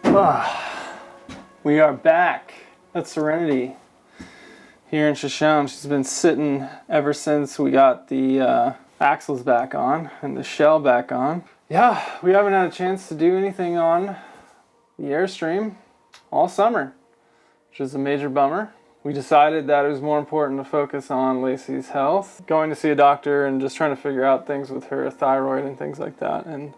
We are back at Serenity here in Shoshone. She's been sitting ever since we got the axles back on and the shell back on. Yeah, we haven't had a chance to do anything on the Airstream all summer, which is a major bummer. We decided that it was more important to focus on Lacie's health, going to see a doctor and just trying to figure out things with her thyroid and things like that. And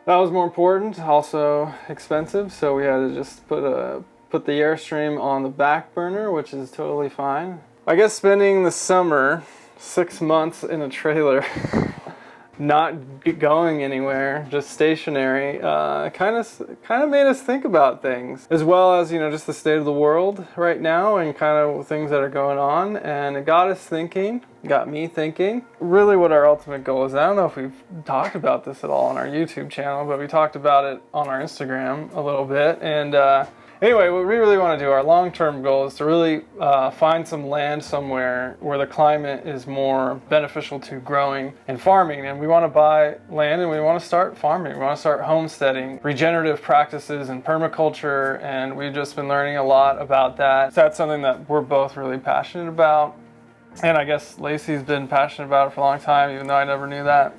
that was more important, also expensive, so we had to just put the Airstream on the back burner, which is totally fine. I guess spending the summer 6 months in a trailer, not going anywhere, just stationary, kind of made us think about things, as well as, you know, just the state of the world right now and kind of things that are going on. And it got me thinking, really what our ultimate goal is. I don't know if we've talked about this at all on our YouTube channel, but we talked about it on our Instagram a little bit. And anyway, what we really want to do, our long-term goal, is to really find some land somewhere where the climate is more beneficial to growing and farming. And we want to buy land and we want to start farming. We want to start homesteading, regenerative practices and permaculture. And we've just been learning a lot about that. So that's something that we're both really passionate about. And I guess Lacie's been passionate about it for a long time, even though I never knew that.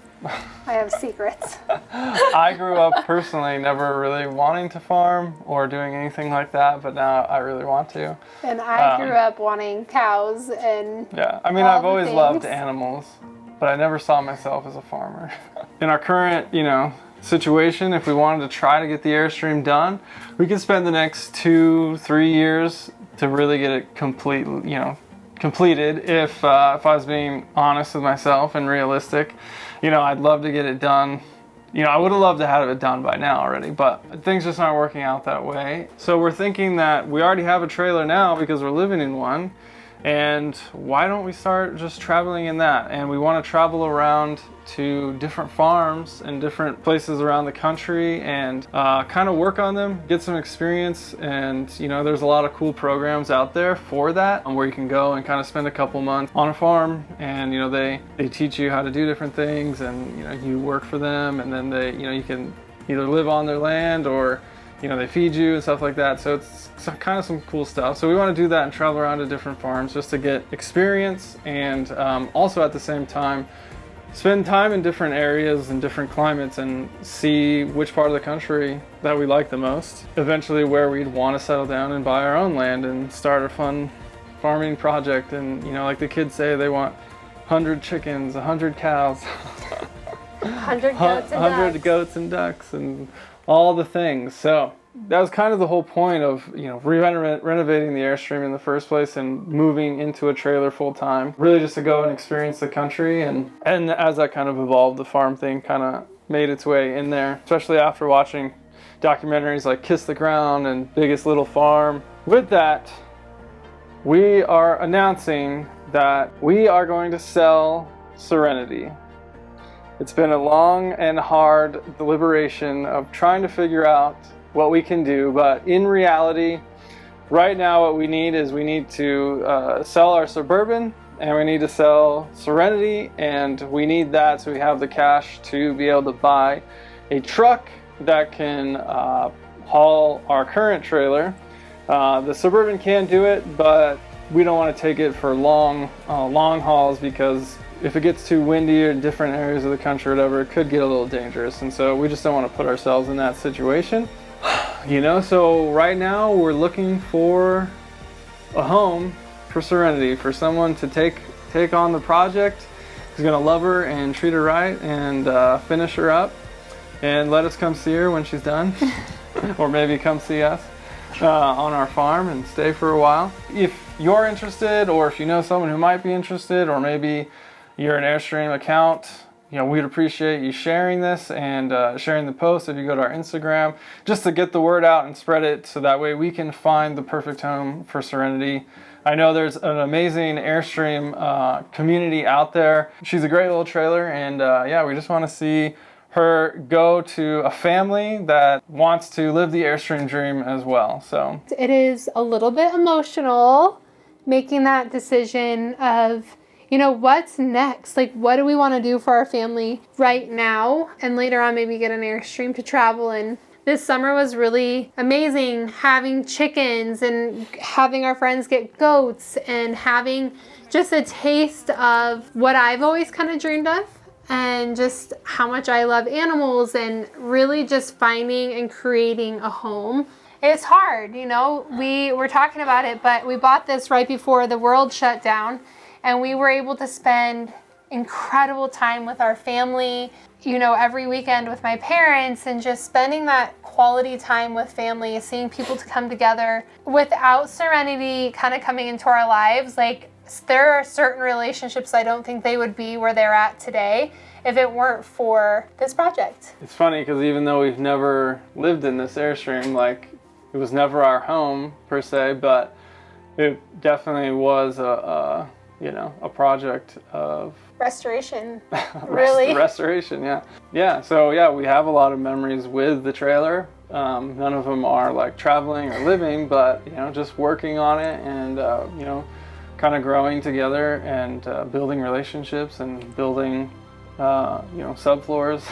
I have secrets. I grew up personally never really wanting to farm or doing anything like that, but now I really want to. And I grew up wanting cows and yeah, I mean, I've always loved animals, but I never saw myself as a farmer. In our current, situation, if we wanted to try to get the Airstream done, we could spend the next 2-3 years to really get it completed. If I was being honest with myself and realistic. I'd love to get it done. I would have loved to have it done by now already, but things just aren't working out that way. So we're thinking that we already have a trailer now because we're living in one, and why don't we start just traveling in that? And we want to travel around to different farms and different places around the country and kind of work on them, get some experience. And there's a lot of cool programs out there for that, where you can go and kind of spend a couple months on a farm, and they teach you how to do different things, and you work for them, and then they you can either live on their land or they feed you and stuff like that. So it's kind of some cool stuff. So we want to do that and travel around to different farms just to get experience, and also at the same time spend time in different areas and different climates and see which part of the country that we like the most. Eventually where we'd want to settle down and buy our own land and start a fun farming project. And like the kids say, they want 100 chickens, 100 cows, 100 goats and ducks and all the things. So that was kind of the whole point of renovating the Airstream in the first place and moving into a trailer full time, really just to go and experience the country. And as that kind of evolved, the farm thing kind of made its way in there, especially after watching documentaries like Kiss the Ground and Biggest Little Farm. With that, we are announcing that we are going to sell Serenity. It's been a long and hard deliberation of trying to figure out what we can do, but in reality, right now what we need to sell our Suburban, and we need to sell Serenity, and we need that so we have the cash to be able to buy a truck that can haul our current trailer. The Suburban can do it, but we don't want to take it for long hauls, because if it gets too windy or in different areas of the country or whatever, it could get a little dangerous, and so we just don't want to put ourselves in that situation. So right now we're looking for a home for Serenity, for someone to take on the project, who's gonna love her and treat her right and finish her up and let us come see her when she's done, or maybe come see us on our farm and stay for a while. If you're interested, or if you know someone who might be interested, or maybe you're an Airstream account, we'd appreciate you sharing this and sharing the post if you go to our Instagram, just to get the word out and spread it, so that way we can find the perfect home for Serenity. I know there's an amazing Airstream community out there. She's a great little trailer, and we just want to see her go to a family that wants to live the Airstream dream as well. So it is a little bit emotional making that decision of what's next? Like, what do we want to do for our family right now? And later on, maybe get an Airstream to travel and this summer was really amazing, having chickens and having our friends get goats and having just a taste of what I've always kind of dreamed of, and just how much I love animals, and really just finding and creating a home. It's hard, you know, we were talking about it, but we bought this right before the world shut down, and we were able to spend incredible time with our family, you know, every weekend with my parents, and just spending that quality time with family, seeing people to come together. Without Serenity kind of coming into our lives, like, there are certain relationships I don't think they would be where they're at today if it weren't for this project. It's funny because even though we've never lived in this Airstream, like, it was never our home per se, but it definitely was a you know, a project of restoration. Really? Restoration, yeah. Yeah, so yeah, we have a lot of memories with the trailer. None of them are like traveling or living, but, you know, just working on it and, you know, kind of growing together and building relationships and building, you know, subfloors,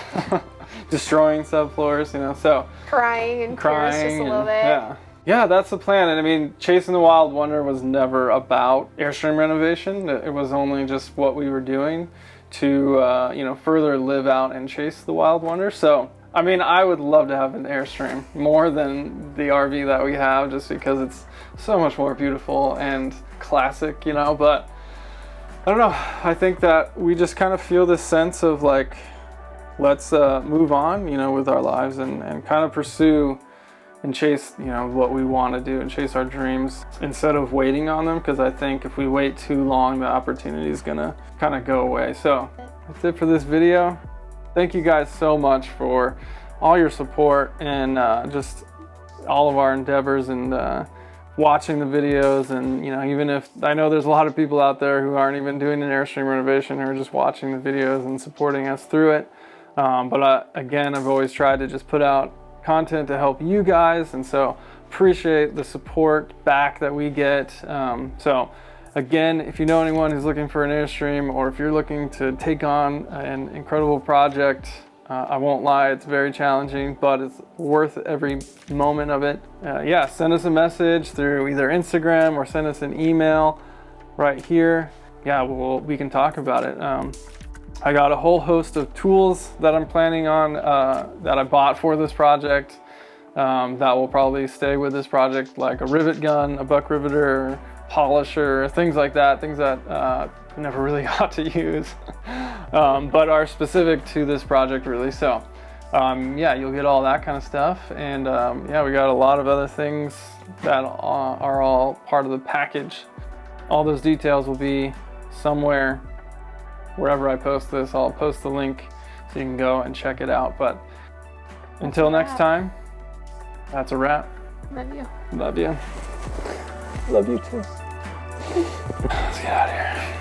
destroying subfloors, you know, so. Crying and tears just a little bit. Yeah. Yeah, that's the plan. And I mean, Chasing the Wild Wonder was never about Airstream renovation. It was only just what we were doing to, you know, further live out and chase the Wild Wonder. So, I mean, I would love to have an Airstream more than the RV that we have, just because it's so much more beautiful and classic, you know. But I don't know. I think that we just kind of feel this sense of like, let's move on, you know, with our lives and kind of pursue and chase, you know, what we want to do and chase our dreams instead of waiting on them, because I think if we wait too long, the opportunity is gonna kind of go away. So that's it for this video. Thank you guys so much for all your support and just all of our endeavors and watching the videos. And, you know, even if I know there's a lot of people out there who aren't even doing an Airstream renovation, who are just watching the videos and supporting us through it. But again, I've always tried to just put out content to help you guys, and so appreciate the support back that we get. So again, if you know anyone who's looking for an Airstream, or if you're looking to take on an incredible project, I won't lie, it's very challenging, but it's worth every moment of it. Yeah, send us a message through either Instagram or send us an email right here. Yeah, we can talk about it. I got a whole host of tools that I'm planning on that I bought for this project that will probably stay with this project, like a rivet gun, a buck riveter, polisher, things like that, things that I never really got to use, but are specific to this project really. So yeah, you'll get all that kind of stuff. And yeah, we got a lot of other things that are all part of the package. All those details will be somewhere wherever I post this. I'll post the link so you can go and check it out. But until next time, that's a wrap. Love you. Love you. Love you too. Let's get out of here.